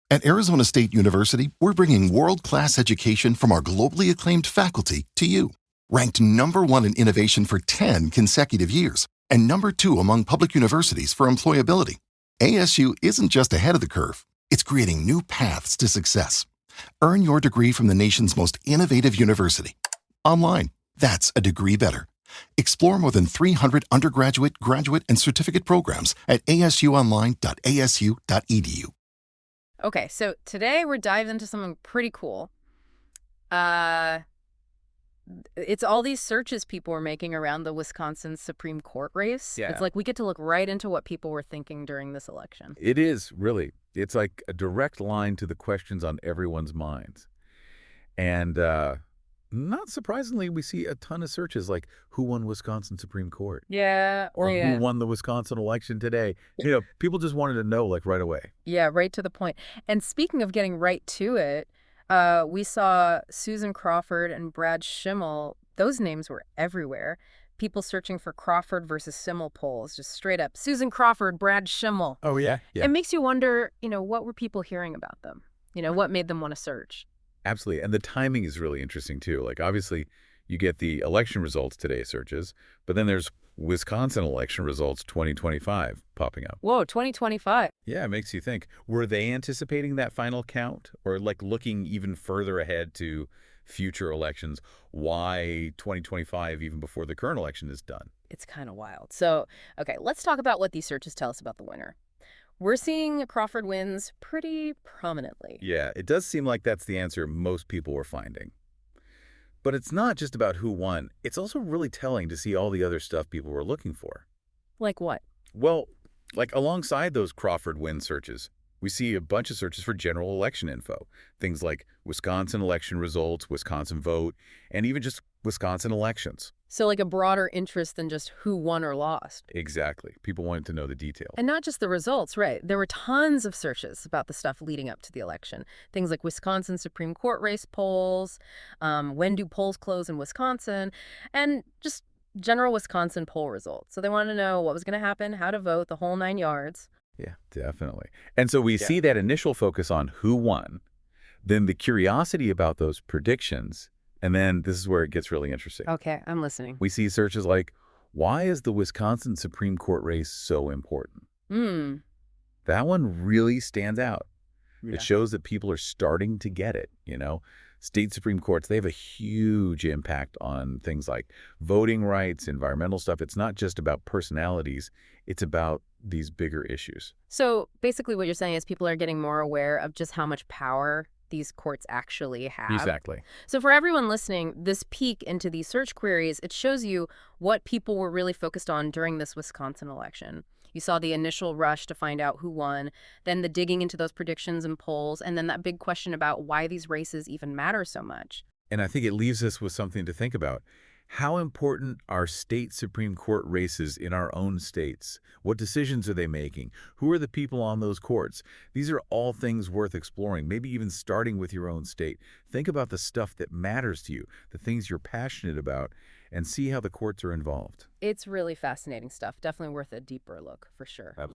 At Arizona State University, we're bringing world-class education from our globally acclaimed faculty to you. Ranked #1 in innovation for 10 consecutive years and #2 among public universities for employability, ASU isn't just ahead of the curve, it's creating new paths to success. Earn your degree from the nation's most innovative university. Online, that's a degree better. Explore more than 300 undergraduate, graduate, and certificate programs at asuonline.asu.edu. Okay, so today we're diving into something pretty cool. Uh, it's all these searches people were making around the Wisconsin Supreme Court race. Yeah. It's like we get to look right into what people were thinking during this election. It is, really. It's like a direct line to the questions on everyone's minds. And not surprisingly, we see a ton of searches like, who won Wisconsin Supreme Court? Yeah, Or who won the Wisconsin election today? People just wanted to know, like, right away. Yeah, right to the point. And speaking of getting right to it, we saw Susan Crawford and Brad Schimmel. Those names were everywhere. People searching for Crawford versus Schimmel polls, just straight up. Susan Crawford, Brad Schimmel. Oh, yeah? Yeah. It makes you wonder, what were people hearing about them? What made them want to search? Absolutely. And the timing is really interesting, too. Like, obviously, you get the election results today searches, but then there's Wisconsin election results 2025 popping up. Whoa, 2025. Yeah, it makes you think. Were they anticipating that final count, or like looking even further ahead to future elections? Why 2025 even before the current election is done? It's kind of wild. So, okay, let's talk about what these searches tell us about the winner. We're seeing Crawford wins pretty prominently. Yeah, it does seem like that's the answer most people were finding. But it's not just about who won. It's also really telling to see all the other stuff people were looking for. Like what? Well, like alongside those Crawford win searches, we see a bunch of searches for general election info. Things like Wisconsin election results, Wisconsin vote, and even just Wisconsin elections. So like a broader interest than just who won or lost. Exactly. People wanted to know the details. And not just the results, right? There were tons of searches about the stuff leading up to the election. Things like Wisconsin Supreme Court race polls, when do polls close in Wisconsin, and just general Wisconsin poll results. So they wanted to know what was going to happen, how to vote, the whole 9 yards. Yeah, definitely. And so we see that initial focus on who won, then the curiosity about those predictions, and then this is where it gets really interesting. Okay, I'm listening. We see searches like, why is the Wisconsin Supreme Court race so important? That one really stands out. Yeah. It shows that people are starting to get it, State Supreme Courts, they have a huge impact on things like voting rights, environmental stuff. It's not just about personalities. It's about these bigger issues. So basically what you're saying is people are getting more aware of just how much power these courts actually have. Exactly. So for everyone listening, this peek into these search queries, it shows you what people were really focused on during this Wisconsin election. You saw the initial rush to find out who won, then the digging into those predictions and polls, and then that big question about why these races even matter so much. And I think it leaves us with something to think about. How important are state Supreme Court races in our own states? What decisions are they making? Who are the people on those courts? These are all things worth exploring, maybe even starting with your own state. Think about the stuff that matters to you, the things you're passionate about, and see how the courts are involved. It's really fascinating stuff. Definitely worth a deeper look, for sure.